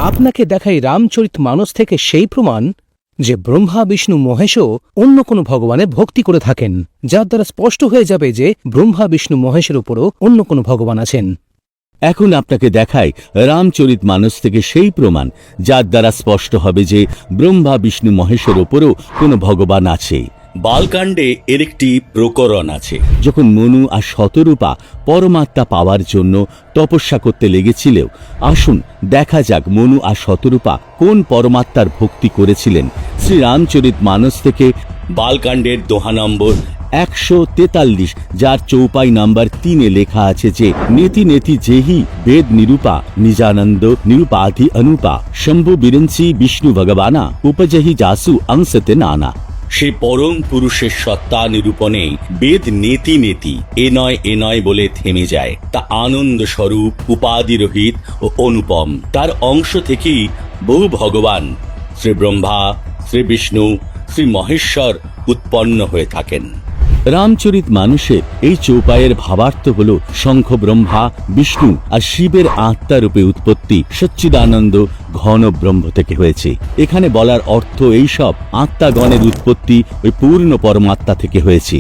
আপনাকে দেখাই রামচরিতমানস থেকে সেই প্রমাণ যে ব্রহ্মা বিষ্ণু মহেশও অন্য কোনো ভগবানের ভক্তি করে থাকেন, যার দ্বারা স্পষ্ট হয়ে যাবে যে ব্রহ্মা বিষ্ণু মহেশের উপরও অন্য কোনো ভগবান আছেন। এখন আপনাকে দেখাই রামচরিতমানস থেকে সেই প্রমাণ যার দ্বারা স্পষ্ট হবে যে ব্রহ্মা বিষ্ণু মহেশের ওপরও কোনো ভগবান আছে। বালকাণ্ডে এর একটি প্রকরণ আছে। যখন মনু আর শতরূপা পরমাত্মা পাওয়ার জন্য তপস্যা করতে লেগেছিল, আসুন দেখা যাক মনু আর শতরূপা কোন পরমাত্মার ভক্তি করেছিলেন। শ্রী রামচরিতমানস থেকে বালকাণ্ডের দোহা নম্বর 143, যার চৌপাই নাম্বার 3 লেখা আছে যে নেতি নেতি যেহি বেদ নিরূপা নিজানন্দ নিরূপাধি অনুপা শম্ভু বিরঞ্চি বিষ্ণু ভগবানা উপজহি জাসু অংশতে নানা। সে পরম পুরুষের সত্তা নিরূপণে বেদ নেতি নেতি এ নয় বলে থেমে যায়। তা আনন্দ স্বরূপ, উপাধিরহিত ও অনুপম। তার অংশ থেকেই বহু ভগবান শ্রী ব্রহ্মা, শ্রী বিষ্ণু, শ্রী মহেশ্বর উৎপন্ন হয়ে থাকেন। রামচরিতমানসের এই চৌপায়ের ভাবার্থ হল শঙ্খ ব্রহ্মা, বিষ্ণু আর শিবের আত্মারূপে উৎপত্তি সচ্চিদানন্দ ঘন ব্রহ্ম থেকে হয়েছে। এখানে বলার অর্থ এইসব আত্মাগণের উৎপত্তি ওই পূর্ণ পরমাত্মা থেকে হয়েছে।